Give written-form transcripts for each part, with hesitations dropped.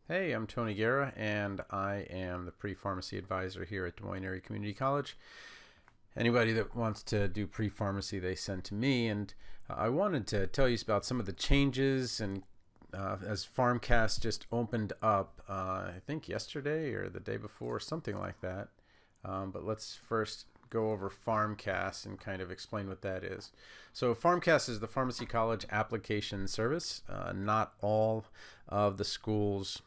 Hey, I'm Tony Guerra, and I am the pre-pharmacy advisor here at Des Moines Area Community College. Anybody that wants to do pre-pharmacy, they send to me, and I wanted to tell you about some of the changes, and as PharmCAS just opened up, I think yesterday or the day before, something like that. But let's first go over PharmCAS and kind of explain what that is. So PharmCAS is the Pharmacy College Application Service. Not all of the schools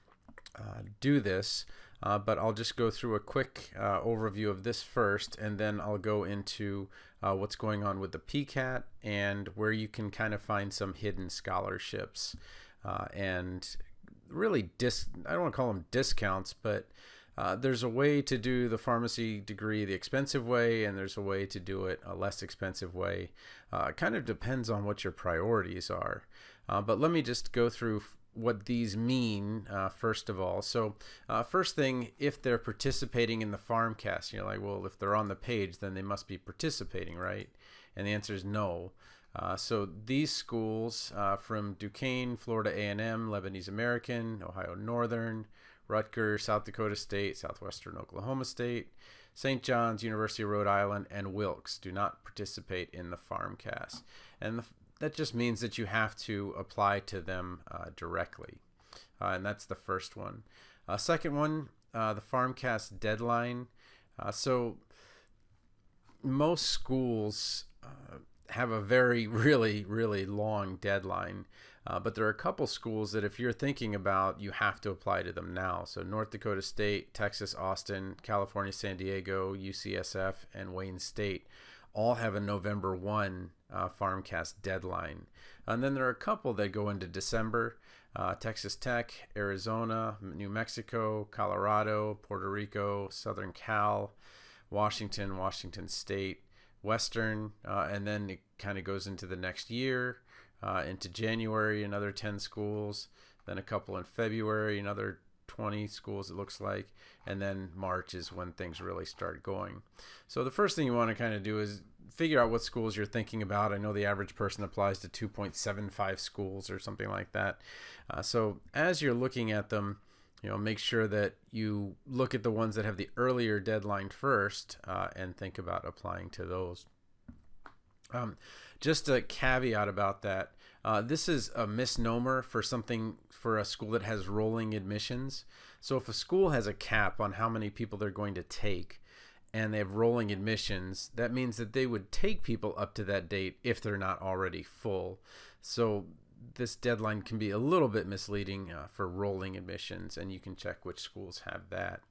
do this, but I'll just go through a quick overview of this first, and then I'll go into what's going on with the PCAT and where you can kind of find some hidden scholarships and really I don't want to call them discounts, but there's a way to do the pharmacy degree the expensive way, and there's a way to do it a less expensive way. It kind of depends on what your priorities are. But let me just go through what these mean first of all. So first thing, if they're participating in the PharmCAS, you're like, well, if they're on the page, then they must be participating, right? And the answer is no. So these schools from Duquesne, Florida A&M, Lebanese American, Ohio Northern, Rutgers, South Dakota State, Southwestern Oklahoma State, St. John's, University of Rhode Island, and Wilkes do not participate in the PharmCAS. And that just means that you have to apply to them directly. And that's the first one. Second one, the PharmCAS deadline. So most schools have a really long deadline. But there are a couple schools that if you're thinking about, you have to apply to them now. So North Dakota State, Texas, Austin, California, San Diego, UCSF, and Wayne State all have a November 1 PharmCAS deadline. And then there are a couple that go into December. Texas Tech, Arizona, New Mexico, Colorado, Puerto Rico, Southern Cal, Washington State, Western, and then it kind of goes into the next year. Into January, another 10 schools, then a couple in February, another 20 schools it looks like, and then March is when things really start going. So the first thing you want to kind of do is figure out what schools you're thinking about. I know the average person applies to 2.75 schools or something like that. So as you're looking at them, make sure that you look at the ones that have the earlier deadline first and think about applying to those. Just a caveat about that. This is a misnomer for a school that has rolling admissions. So if a school has a cap on how many people they're going to take and they have rolling admissions, that means that they would take people up to that date if they're not already full. So this deadline can be a little bit misleading for rolling admissions, and you can check which schools have that.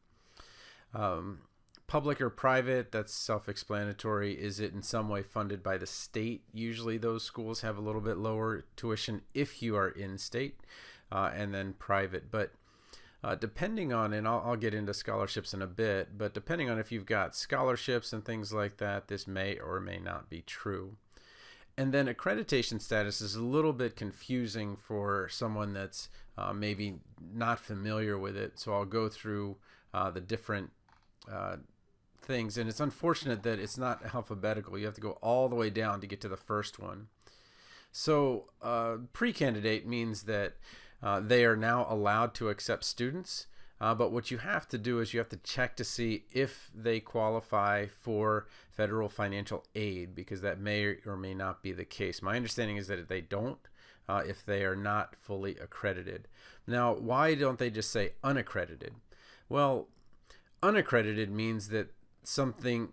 Public or private, that's self-explanatory. Is it in some way funded by the state? Usually those schools have a little bit lower tuition if you are in state, and then private. But depending on, and I'll get into scholarships in a bit, but depending on if you've got scholarships and things like that, this may or may not be true. And then accreditation status is a little bit confusing for someone that's maybe not familiar with it. So I'll go through the different things, and it's unfortunate that it's not alphabetical. You have to go all the way down to get to the first one. So pre-candidate means that they are now allowed to accept students, but what you have to do is you have to check to see if they qualify for federal financial aid, because that may or may not be the case. My understanding is that they don't if they are not fully accredited. Now, why don't they just say unaccredited? Well, unaccredited means that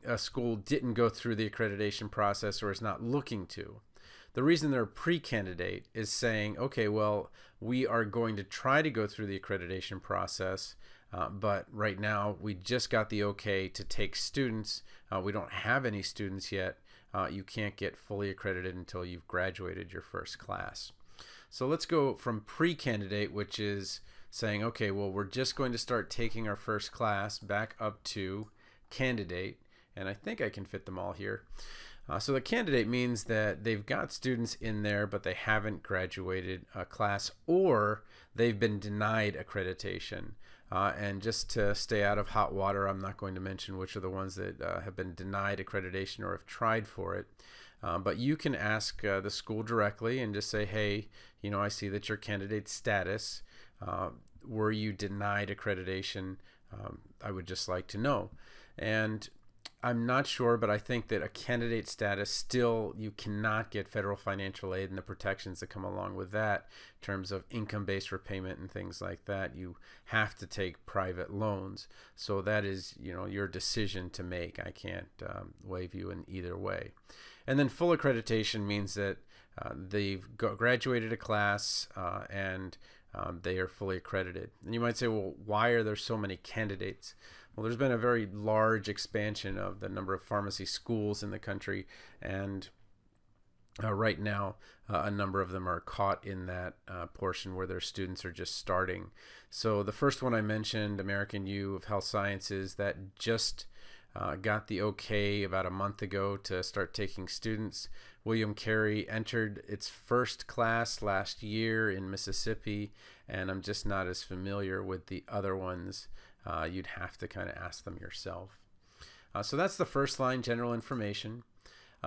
a school didn't go through the accreditation process or is not looking to. The reason they're a pre-candidate is saying, okay, well, we are going to try to go through the accreditation process, but right now we just got the okay to take students. We don't have any students yet. You can't get fully accredited until you've graduated your first class. So let's go from pre-candidate, which is saying, okay, well, we're just going to start taking our first class, back up to candidate, and I think I can fit them all here. So the candidate means that they've got students in there, but they haven't graduated a class, or they've been denied accreditation. And just to stay out of hot water, I'm not going to mention which are the ones that have been denied accreditation or have tried for it. But you can ask the school directly and just say, hey, I see that your candidate status Were you denied accreditation? I would just like to know. And I'm not sure, but I think that a candidate status still, you cannot get federal financial aid and the protections that come along with that in terms of income-based repayment and things like that. You have to take private loans. So that is, your decision to make. I can't waive you in either way. And then full accreditation means that they've graduated a class and they are fully accredited. And you might say, well, why are there so many candidates? Well, there's been a very large expansion of the number of pharmacy schools in the country, and right now a number of them are caught in that portion where their students are just starting. So the first one I mentioned, American U of Health Sciences, that just got the okay about a month ago to start taking students. William Carey entered its first class last year in Mississippi, and I'm just not as familiar with the other ones. You'd have to kind of ask them yourself. So that's the first line, general information.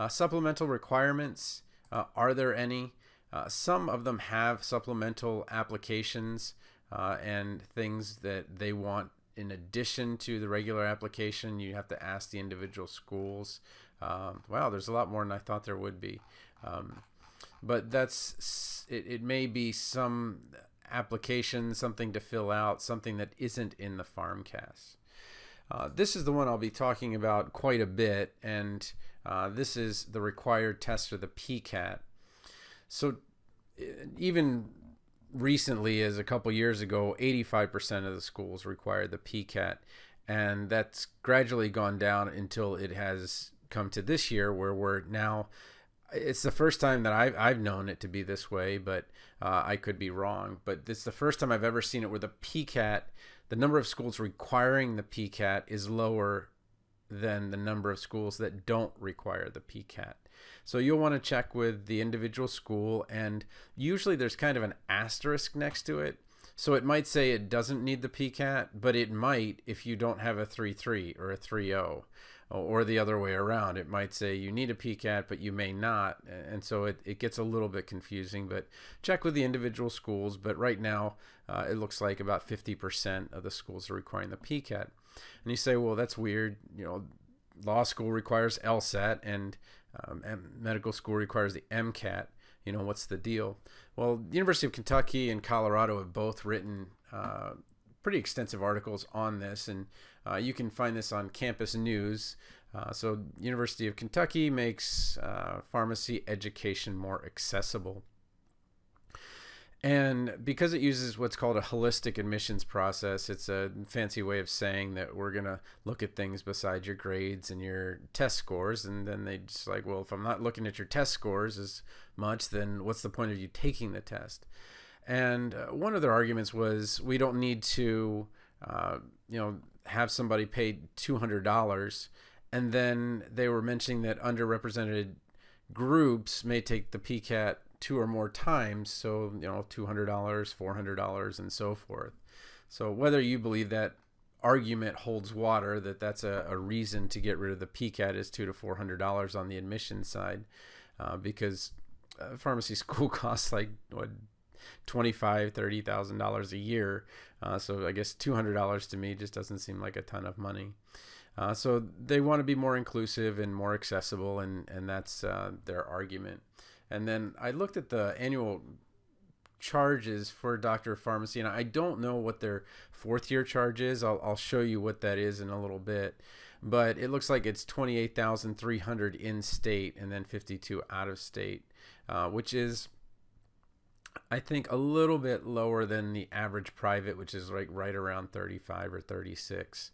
Supplemental requirements, are there any? Some of them have supplemental applications and things that they want in addition to the regular application. You have to ask the individual schools. Wow, there's a lot more than I thought there would be. But it may be some application, something to fill out, something that isn't in the PharmCAS. This is the one I'll be talking about quite a bit, and this is the required test for the PCAT. So even recently, as a couple years ago, 85% of the schools required the PCAT, and that's gradually gone down until it has come to this year where we're now, it's the first time that I've known it to be this way, but I could be wrong. But this is the first time I've ever seen it where the PCAT, the number of schools requiring the PCAT is lower than the number of schools that don't require the PCAT. So you'll want to check with the individual school, and usually there's kind of an asterisk next to it. So it might say it doesn't need the PCAT, but it might if you don't have a 3.3 or a 3.0. Or the other way around. It might say you need a PCAT, but you may not. And so it gets a little bit confusing, but check with the individual schools. But right now, it looks like about 50% of the schools are requiring the PCAT. And you say, well, that's weird. Law school requires LSAT and medical school requires the MCAT. What's the deal? Well, the University of Kentucky and Colorado have both written pretty extensive articles on this, and you can find this on Campus News. So University of Kentucky makes pharmacy education more accessible. And because it uses what's called a holistic admissions process, it's a fancy way of saying that we're going to look at things besides your grades and your test scores. And then they just like, well, if I'm not looking at your test scores as much, then what's the point of you taking the test? And one of their arguments was we don't need to, have somebody pay $200. And then they were mentioning that underrepresented groups may take the PCAT 2 or more times. So, $200, $400, and so forth. So whether you believe that argument holds water, that that's a reason to get rid of the PCAT is $200 to $400 on the admission side, because pharmacy school costs like $25,000, $30,000 a year. So I guess $200 to me just doesn't seem like a ton of money. So they want to be more inclusive and more accessible, and that's their argument. And then I looked at the annual charges for Doctor of Pharmacy, and I don't know what their fourth year charge is. I'll show you what that is in a little bit. But it looks like it's $28,300 in state and then $52,000 out of state, which is, I think, a little bit lower than the average private, which is like right around 35 or 36.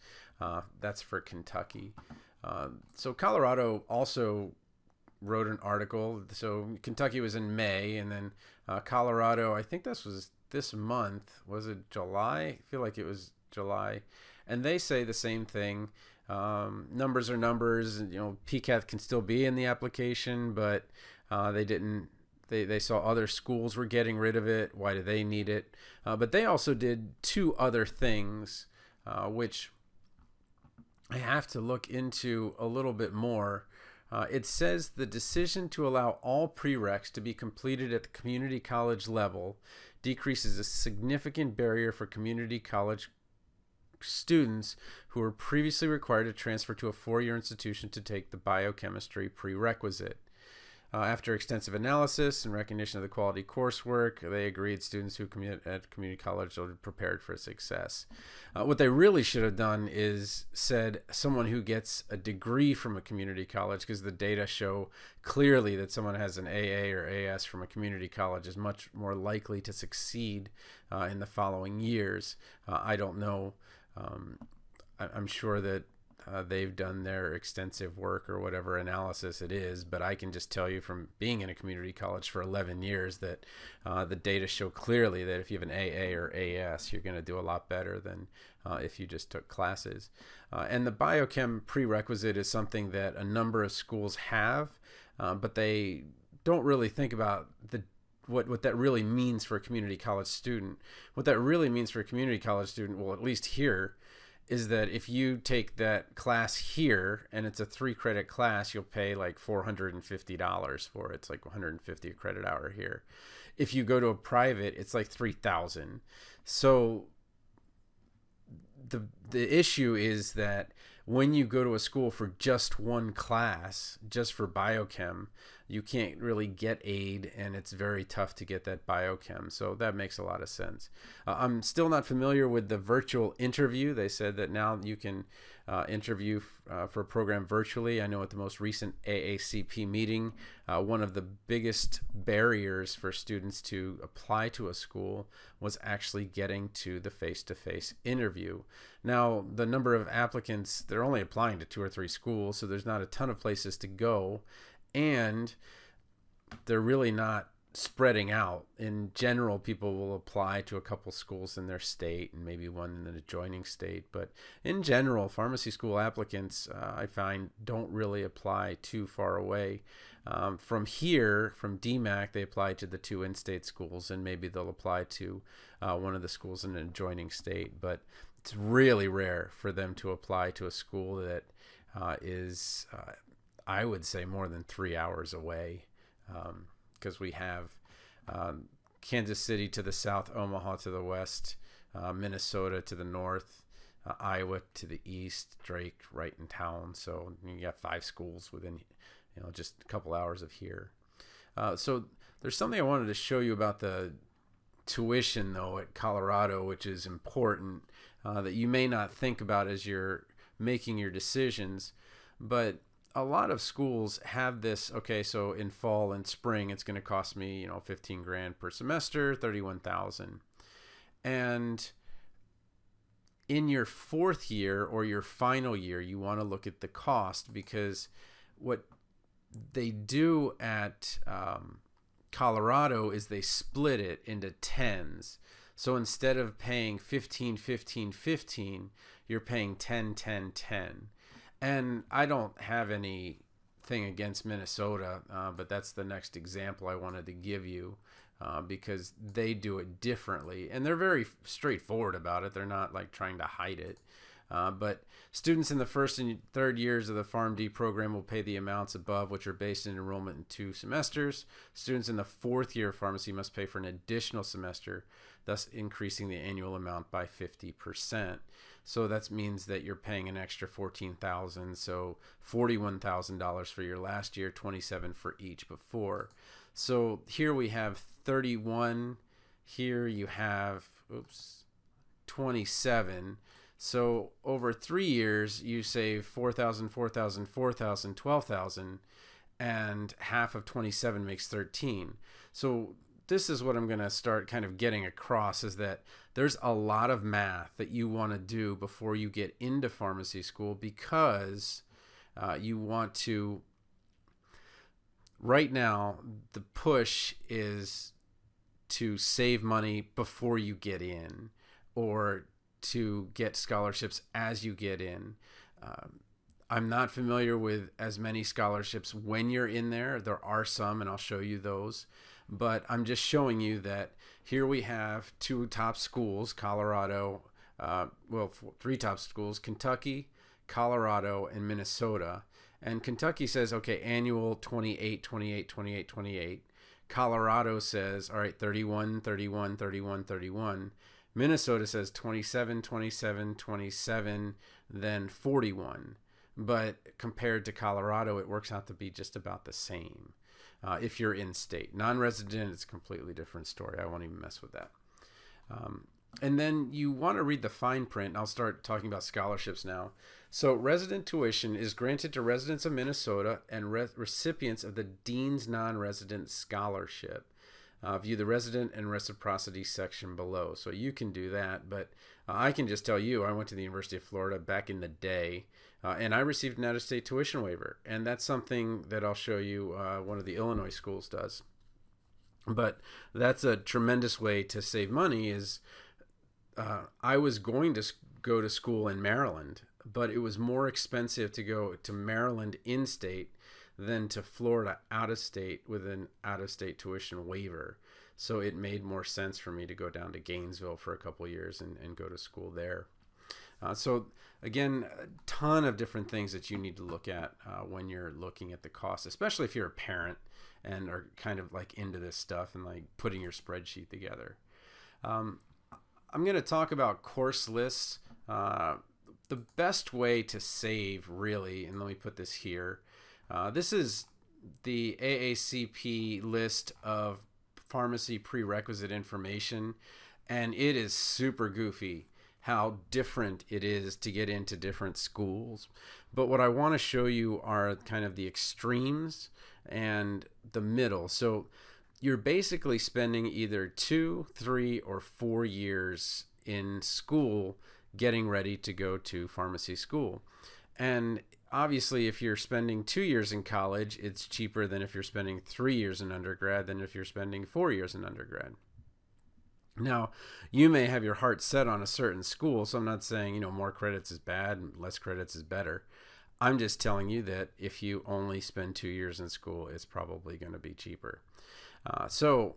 That's for Kentucky. So Colorado also wrote an article. So Kentucky was in May, and then Colorado, I think this was this month. Was it July? I feel like it was July. And they say the same thing. Numbers are numbers. PCAT can still be in the application, but they didn't. They saw other schools were getting rid of it. Why do they need it? But they also did two other things, which I have to look into a little bit more. It says the decision to allow all prereqs to be completed at the community college level decreases a significant barrier for community college students who were previously required to transfer to a four-year institution to take the biochemistry prerequisite. After extensive analysis and recognition of the quality coursework, they agreed students who commit at community college are prepared for success. What they really should have done is said someone who gets a degree from a community college, because the data show clearly that someone has an AA or AS from a community college is much more likely to succeed in the following years. I don't know. I'm sure that they've done their extensive work or whatever analysis it is, but I can just tell you from being in a community college for 11 years that the data show clearly that if you have an AA or AS, you're going to do a lot better than if you just took classes. And the biochem prerequisite is something that a number of schools have, but they don't really think about what that really means for a community college student. What that really means for a community college student, well, at least here, is that if you take that class here and it's a 3-credit class, you'll pay like $450 for it. It's like $150 a credit hour here. If you go to a private, it's like $3,000. So the issue is that when you go to a school for just one class, just for biochem, you can't really get aid, and it's very tough to get that biochem. So that makes a lot of sense. I'm still not familiar with the virtual interview. They said that now you can interview for a program virtually. I know at the most recent AACP meeting, one of the biggest barriers for students to apply to a school was actually getting to the face-to-face interview. Now, the number of applicants, they're only applying to 2 or 3 schools, so there's not a ton of places to go, and they're really not spreading out. In general, people will apply to a couple schools in their state and maybe one in an adjoining state, but in general, pharmacy school applicants, I find, don't really apply too far away. From here, from DMAC, they apply to the 2 in-state schools, and maybe they'll apply to one of the schools in an adjoining state, but it's really rare for them to apply to a school that is I would say more than 3 hours away, because we have Kansas City to the south, Omaha to the west, Minnesota to the north, Iowa to the east, Drake right in town. So you got 5 schools within, just a couple hours of here. So there's something I wanted to show you about the tuition, though, at Colorado, which is important, that you may not think about as you're making your decisions, but a lot of schools have this. Okay, so in fall and spring, it's going to cost me, $15,000 per semester, $31,000. And in your 4th year or your final year, you want to look at the cost, because what they do at Colorado is they split it into 10s. So instead of paying 15, 15, 15, you're paying 10, 10, 10. And I don't have anything against Minnesota, but that's the next example I wanted to give you, because they do it differently. And they're very straightforward about it. They're not like trying to hide it. But students in the 1st and 3rd years of the Pharm.D program will pay the amounts above, which are based on enrollment in 2 semesters. Students in the 4th year of pharmacy must pay for an additional semester, thus increasing the annual amount by 50%. So that means that you're paying an extra $14,000, so $41,000 for your last year, $27,000 for each before. So here we have 31. Here you have, $27,000. So over 3 years, you save $4,000, $4,000, $4,000, $12,000, and half of 27 makes 13. So this is what I'm going to start kind of getting across, is that there's a lot of math that you want to do before you get into pharmacy school, because you want to, right now, the push is to save money before you get in, or to get scholarships as you get in. I'm not familiar with as many scholarships when you're in there. There are some, and I'll show you those. But I'm just showing you that here we have 2 top schools, Colorado, 3 top schools, Kentucky, Colorado, and Minnesota. And Kentucky says, okay, annual 28, 28, 28, 28. Colorado says, all right, 31, 31, 31, 31. Minnesota says 27, 27, 27, then 41. But compared to Colorado, it works out to be just about the same. If you're in state. Non-resident, it's a completely different story. I won't even mess with that. And then you want to read the fine print. I'll start talking about scholarships now. So resident tuition is granted to residents of Minnesota and recipients of the Dean's Non-Resident Scholarship. View the resident and reciprocity section below. So you can do that, but I can just tell you, I went to the University of Florida back in the day, and I received an out-of-state tuition waiver. And that's something that I'll show you one of the Illinois schools does. But that's a tremendous way to save money. Is I was going to go to school in Maryland, but it was more expensive to go to Maryland in-state than to Florida out-of-state with an out-of-state tuition waiver. So it made more sense for me to go down to Gainesville for a couple years and go to school there. So again, a ton of different things that you need to look at when you're looking at the cost, especially if you're a parent and are kind of like into this stuff and like putting your spreadsheet together. I'm going to talk about course lists. The best way to save, really, and let me put this here. This is the AACP list of pharmacy prerequisite information, and it is super goofy how different it is to get into different schools. But what I want to show you are kind of the extremes and the middle. So you're basically spending either 2, 3, or 4 years in school getting ready to go to pharmacy school. And obviously, if you're spending 2 years in college, it's cheaper than if you're spending 3 years in undergrad than if you're spending 4 years in undergrad. Now, you may have your heart set on a certain school, so I'm not saying, more credits is bad and less credits is better. I'm just telling you that if you only spend 2 years in school, it's probably going to be cheaper. So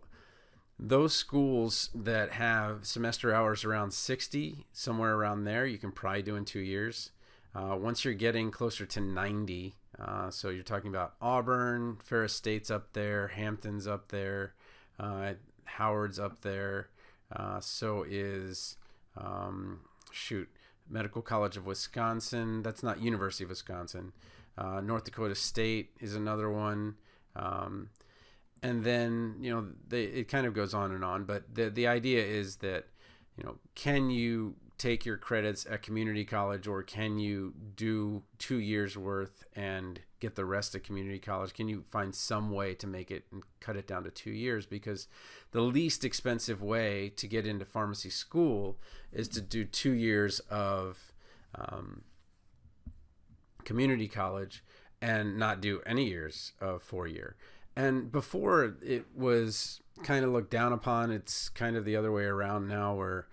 those schools that have semester hours around 60, somewhere around there, you can probably do in 2 years. Once you're getting closer to 90, so you're talking about Auburn, Ferris State's up there, Hampton's up there, Howard's up there, so is, Medical College of Wisconsin. That's not University of Wisconsin. North Dakota State is another one. And then, it kind of goes on and on, but the idea is that, can you take your credits at community college, or can you do 2 years worth and get the rest at community college? Can you find some way to make it and cut it down to 2 years? Because the least expensive way to get into pharmacy school is to do 2 years of community college and not do any years of 4 year. And before, it was kind of looked down upon. It's kind of the other way around now, where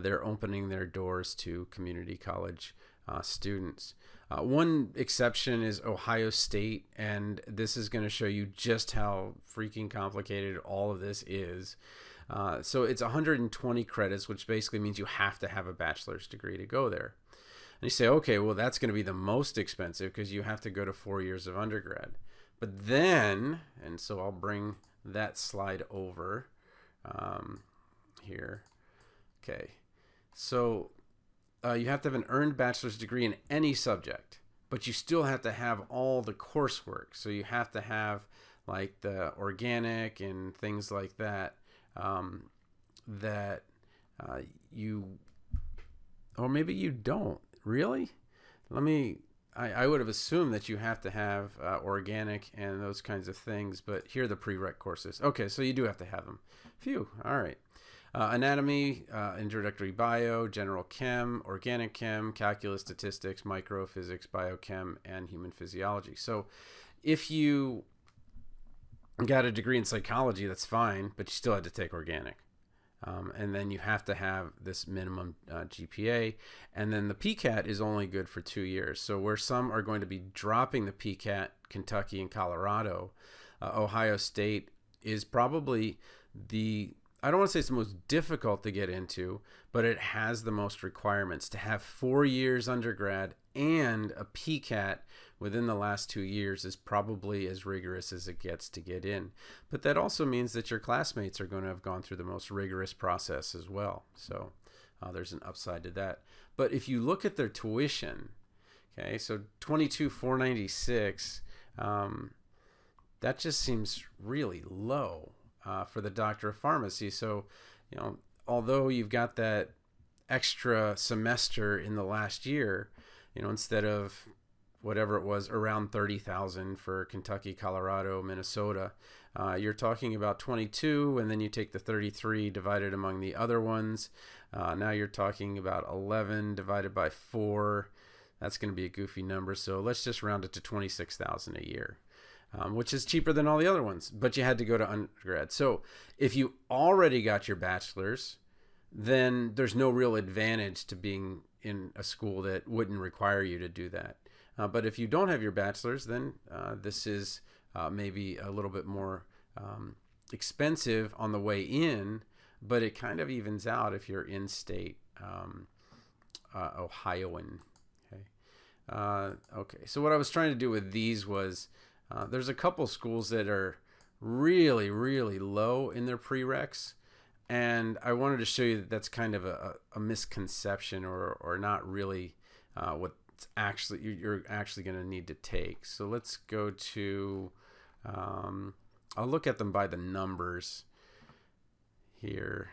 they're opening their doors to community college students. One exception is Ohio State, and this is going to show you just how freaking complicated all of this is. So it's 120 credits, which basically means you have to have a bachelor's degree to go there. And you say, okay, well, that's going to be the most expensive because you have to go to 4 years of undergrad. But then, and so I'll bring that slide over here. Okay, so you have to have an earned bachelor's degree in any subject, but you still have to have all the coursework. So you have to have like the organic and things like that, or maybe you don't. Really? I would have assumed that you have to have organic and those kinds of things, but here are the prereq courses. Okay, so you do have to have them. Phew, all right. Anatomy, introductory bio, general chem, organic chem, calculus, statistics, microphysics, biochem, and human physiology. So if you got a degree in psychology, that's fine, but you still had to take organic. And then you have to have this minimum GPA. And then the PCAT is only good for 2 years. So where some are going to be dropping the PCAT, Kentucky and Colorado, Ohio State is probably I don't want to say it's the most difficult to get into, but it has the most requirements. To have 4 years undergrad and a PCAT within the last 2 years is probably as rigorous as it gets to get in. But that also means that your classmates are going to have gone through the most rigorous process as well. So there's an upside to that. But if you look at their tuition, okay, so $22,496, that just seems really low for the Doctor of Pharmacy. So, although you've got that extra semester in the last year, instead of whatever it was, around 30,000 for Kentucky, Colorado, Minnesota, you're talking about 22, and then you take the 33 divided among the other ones. Now you're talking about 11 divided by 4. That's going to be a goofy number. So let's just round it to 26,000 a year. Which is cheaper than all the other ones, but you had to go to undergrad. So if you already got your bachelor's, then there's no real advantage to being in a school that wouldn't require you to do that. But if you don't have your bachelor's, then this is maybe a little bit more expensive on the way in, but it kind of evens out if you're in-state Ohioan. Okay, so what I was trying to do with these was there's a couple schools that are really, really low in their prereqs, and I wanted to show you that that's kind of a misconception or not really what you're actually going to need to take. So let's go to I'll look at them by the numbers here.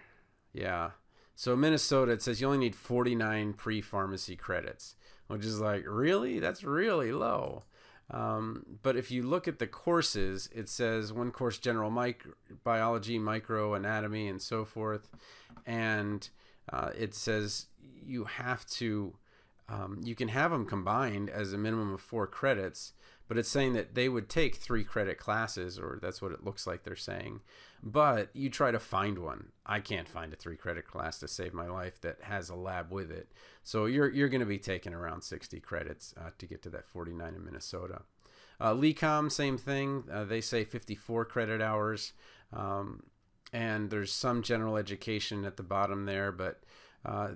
Yeah, so Minnesota, it says you only need 49 pre-pharmacy credits, which is like, really? That's really low. But if you look at the courses, it says one course general biology, micro anatomy, and so forth, and it says you have to you can have them combined as a minimum of 4 credits, but it's saying that they would take 3 credit classes, or that's what it looks like they're saying. But you try to find one. I can't find a 3 credit class to save my life that has a lab with it. So you're going to be taking around 60 credits to get to that 49 in Minnesota. LECOM, same thing. They say 54 credit hours. And there's some general education at the bottom there, but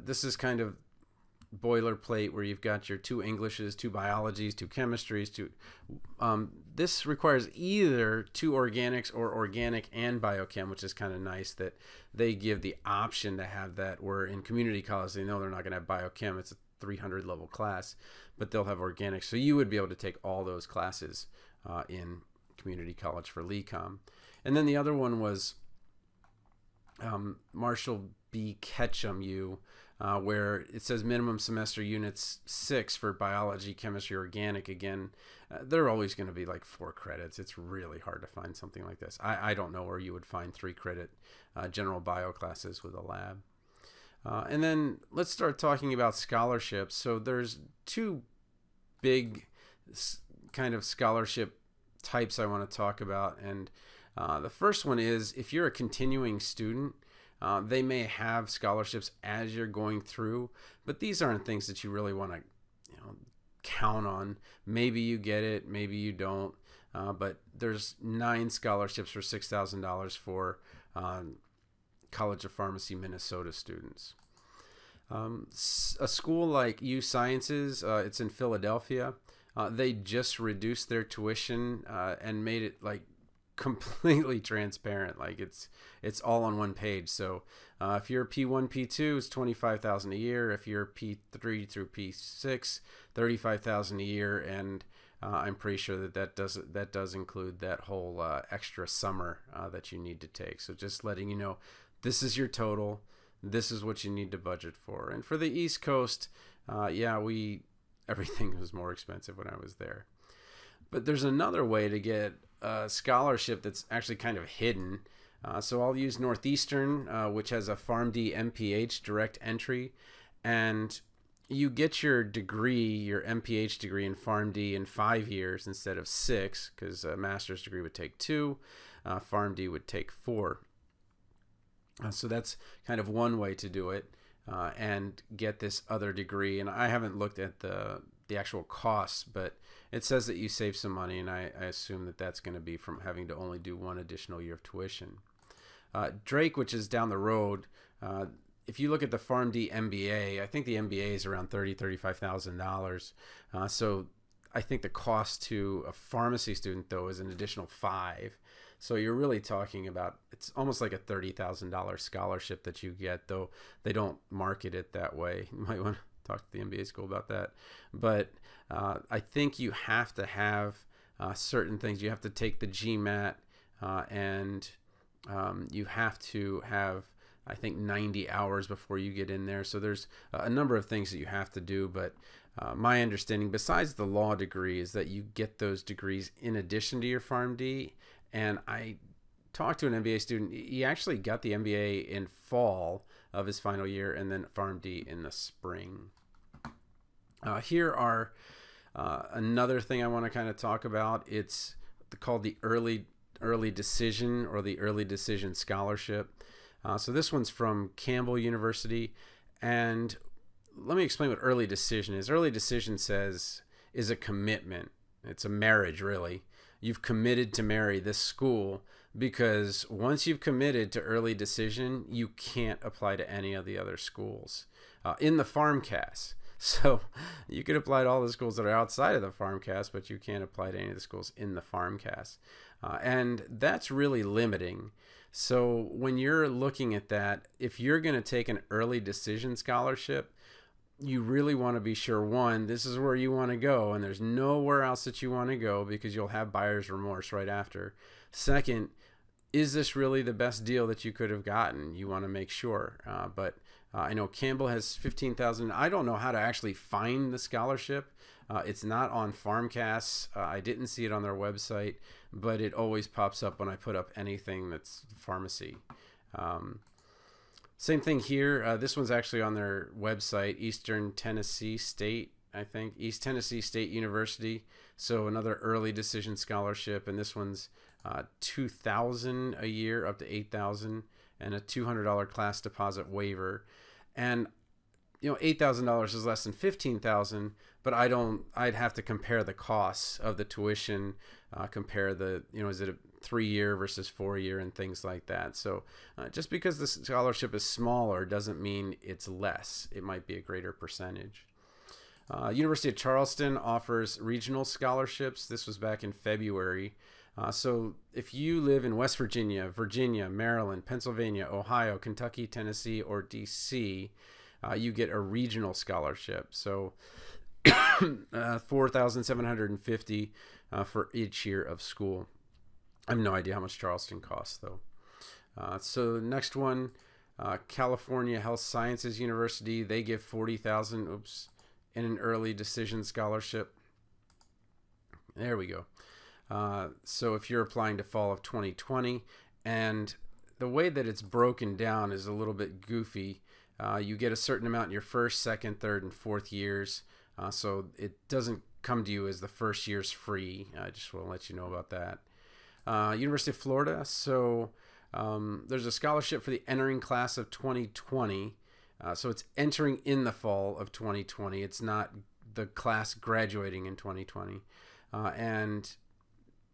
this is kind of boilerplate where you've got your 2 Englishes, 2 biologies, 2 chemistries, this requires either 2 organics or organic and biochem, which is kind of nice that they give the option to have that, where in community college they know they're not going to have biochem. It's a 300 level class, but they'll have organics. So you would be able to take all those classes in community college for LECOM. And then the other one was Marshall B. Ketchum U, where it says minimum semester units 6 for biology, chemistry, organic. Again, they're always going to be like 4 credits. It's really hard to find something like this. I don't know where you would find 3 credit general bio classes with a lab. And then let's start talking about scholarships. So there's 2 big kind of scholarship types I want to talk about. And the first one is if you're a continuing student, they may have scholarships as you're going through, but these aren't things that you really want to count on. Maybe you get it, maybe you don't, but there's 9 scholarships for $6,000 for College of Pharmacy Minnesota students. A school like U Sciences, it's in Philadelphia, they just reduced their tuition and made it like completely transparent. Like it's all on one page. So if you're P1, P2, it's $25,000 a year. If you're P3 through P6, $35,000 a year. And I'm pretty sure that does include that whole extra summer that you need to take. So just letting you know, this is your total. This is what you need to budget for. And for the East Coast, everything was more expensive when I was there. But there's another way to get a scholarship that's actually kind of hidden. So I'll use Northeastern, which has a Pharm.D MPH direct entry. And you get your degree, your MPH degree in Pharm.D in 5 years instead of 6, because a master's degree would take 2. Pharm.D would take 4. So that's kind of one way to do it and get this other degree. And I haven't looked at the actual costs, but it says that you save some money, and I assume that that's going to be from having to only do 1 additional year of tuition. Drake, which is down the road, if you look at the Pharm.D MBA, I think the MBA is around $35,000. So I think the cost to a pharmacy student, though, is an additional $5,000. So you're really talking about, it's almost like a $30,000 scholarship that you get, though they don't market it that way. You might want to talk to the MBA school about that. But I think you have to have certain things. You have to take the GMAT, and you have to have, I think, 90 hours before you get in there. So there's a number of things that you have to do. But my understanding, besides the law degree, is that you get those degrees in addition to your Pharm.D. And I talked to an MBA student. He actually got the MBA in fall of his final year, and then Pharm.D in the spring. Here are another thing I want to kind of talk about. It's called the early decision, or the early decision scholarship. So this one's from Campbell University, and let me explain what early decision is. Early decision is a commitment. It's a marriage, really. You've committed to marry this school, because once you've committed to early decision, you can't apply to any of the other schools in the PharmCAS. So you could apply to all the schools that are outside of the PharmCAS, but you can't apply to any of the schools in the PharmCAS. And that's really limiting. So when you're looking at that, if you're going to take an early decision scholarship, you really want to be sure, one, this is where you want to go, and there's nowhere else that you want to go, because you'll have buyer's remorse right after. Second, is this really the best deal that you could have gotten? You want to make sure. But I know Campbell has 15,000. I don't know how to actually find the scholarship. It's not on PharmCAS. I didn't see it on their website, but it always pops up when I put up anything that's pharmacy. Same thing here. This one's actually on their website, Eastern Tennessee State, I think. East Tennessee State University. So another early decision scholarship, and this one's $2,000 a year, up to $8,000, and a $200 class deposit waiver. And $8,000 is less than $15,000, but I'd have to compare the costs of the tuition, compare the, is it a 3-year versus 4-year and things like that. So just because the scholarship is smaller doesn't mean it's less. It might be a greater percentage. University of Charleston offers regional scholarships. This was back in February. So if you live in West Virginia, Maryland, Pennsylvania, Ohio, Kentucky, Tennessee, or DC, you get a regional scholarship. So $4,750 for each year of school. I have no idea how much Charleston costs, though. So next one, California Health Sciences University, they give $40,000 in an early decision scholarship. There we go. So if you're applying to fall of 2020, and the way that it's broken down is a little bit goofy. You get a certain amount in your first, second, third, and fourth years. So it doesn't come to you as the first year's free. I just want to let you know about that. University of Florida. So there's a scholarship for the entering class of 2020. So it's entering in the fall of 2020. It's not the class graduating in 2020. And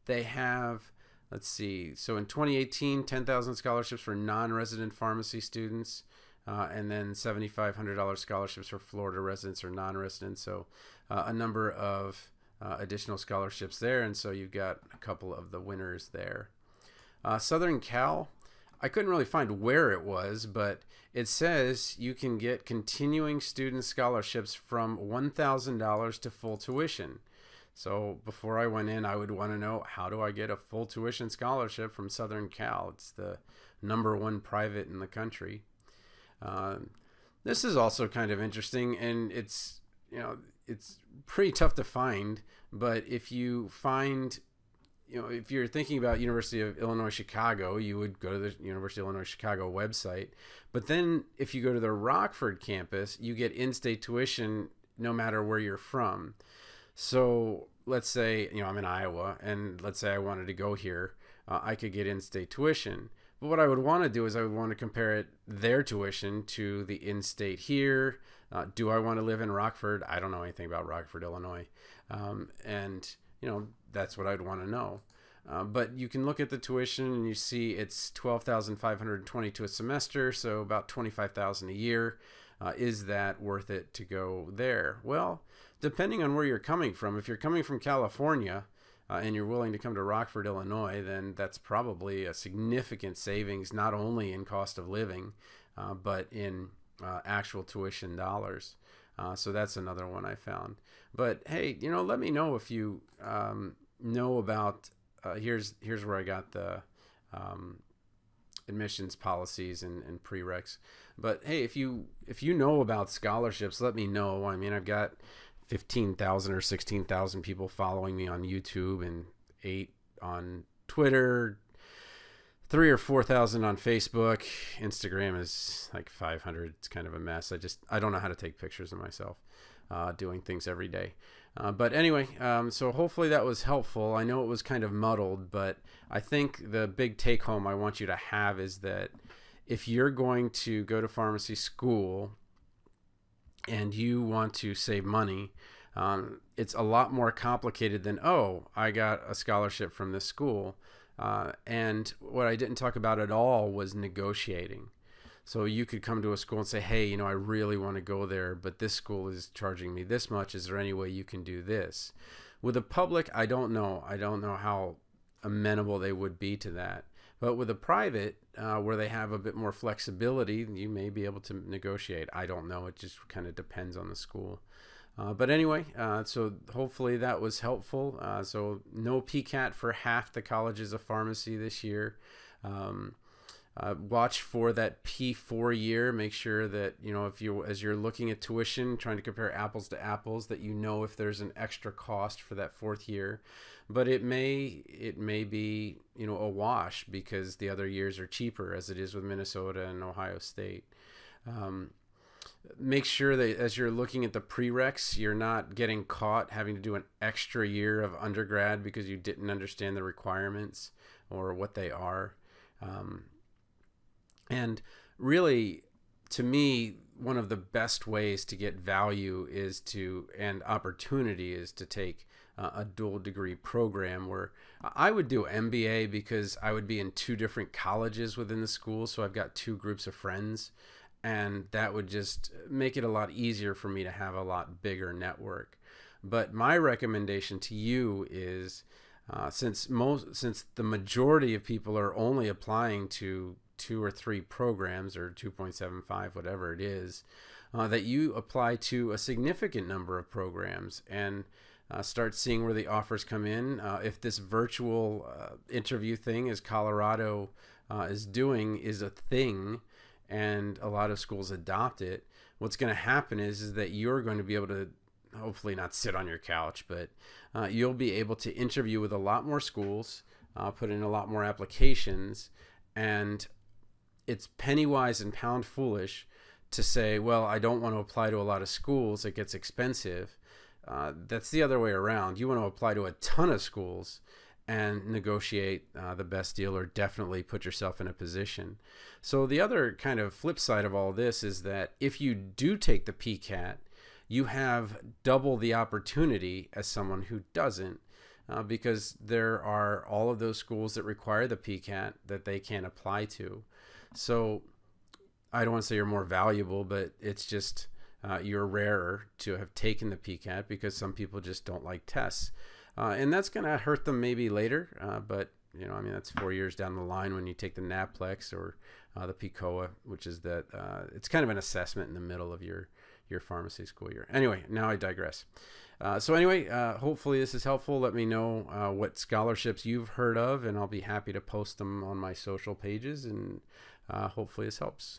they have, let's see, so in 2018, 10,000 scholarships for non-resident pharmacy students, and then $7,500 scholarships for Florida residents or non-residents. So a number of additional scholarships there, and so you've got a couple of the winners there. Southern Cal, I couldn't really find where it was, but it says you can get continuing student scholarships from $1,000 to full tuition. So before I went in, I would want to know, how do I get a full tuition scholarship from Southern Cal? It's the #1 private in the country. This is also kind of interesting, and it's pretty tough to find. But if you find, if you're thinking about University of Illinois Chicago, you would go to the University of Illinois Chicago website. But then if you go to the Rockford campus, you get in-state tuition no matter where you're from. So let's say, I'm in Iowa, and let's say I wanted to go here, I could get in-state tuition. But what I would want to do is I would want to compare their tuition to the in-state here. Do I want to live in Rockford? I don't know anything about Rockford, Illinois. And that's what I'd want to know. But you can look at the tuition and you see it's $12,522 a semester, so about $25,000 a year. Is that worth it to go there? Well, depending on where you're coming from. If you're coming from California and you're willing to come to Rockford, Illinois, then that's probably a significant savings, not only in cost of living, but in actual tuition dollars. So that's another one I found. But hey, let me know if you know about. Here's where I got the admissions policies and prereqs. But hey, if you know about scholarships, let me know. I mean, I've got 15,000 or 16,000 people following me on YouTube and 8 on Twitter, 3 or 4,000 on Facebook. Instagram is like 500. It's kind of a mess. I don't know how to take pictures of myself doing things every day. But anyway, so hopefully that was helpful. I know it was kind of muddled, but I think the big take home I want you to have is that if you're going to go to pharmacy school and you want to save money, it's a lot more complicated than, oh, I got a scholarship from this school. And what I didn't talk about at all was negotiating. So you could come to a school and say, hey, I really want to go there, but this school is charging me this much. Is there any way you can do this? With a public, I don't know. I don't know how amenable they would be to that. But with a private, where they have a bit more flexibility, you may be able to negotiate. I don't know. It just kind of depends on the school. But anyway, so hopefully that was helpful. So no PCAT for half the colleges of pharmacy this year. Watch for that P4 year. Make sure that, as you're looking at tuition, trying to compare apples to apples, that if there's an extra cost for that 4th year. But it may be, a wash because the other years are cheaper, as it is with Minnesota and Ohio State. Make sure that as you're looking at the prereqs, you're not getting caught having to do an extra year of undergrad because you didn't understand the requirements or what they are. And really, to me, one of the best ways to get value and opportunity is to take a dual degree program, where I would do MBA because I would be in 2 different colleges within the school. So I've got 2 groups of friends, and that would just make it a lot easier for me to have a lot bigger network. But my recommendation to you is, since the majority of people are only applying to 2 or 3 programs, or 2.75, whatever it is, that you apply to a significant number of programs and start seeing where the offers come in. If this virtual interview thing, as Colorado is doing, is a thing, and a lot of schools adopt it, what's going to happen is that you're going to be able to hopefully not sit on your couch, but you'll be able to interview with a lot more schools, put in a lot more applications, and it's penny wise and pound foolish to say, well, I don't want to apply to a lot of schools. It gets expensive. That's the other way around. You want to apply to a ton of schools and negotiate the best deal, or definitely put yourself in a position. So the other kind of flip side of all this is that if you do take the PCAT, you have double the opportunity as someone who doesn't, because there are all of those schools that require the PCAT that they can't apply to. So I don't want to say you're more valuable, but it's just you're rarer to have taken the PCAT, because some people just don't like tests. And that's going to hurt them maybe later, but that's 4 years down the line when you take the NAPLEX or the PCOA, which is that it's kind of an assessment in the middle of your pharmacy school year. Anyway, now I digress. So anyway, hopefully this is helpful. Let me know what scholarships you've heard of, and I'll be happy to post them on my social pages, and hopefully this helps.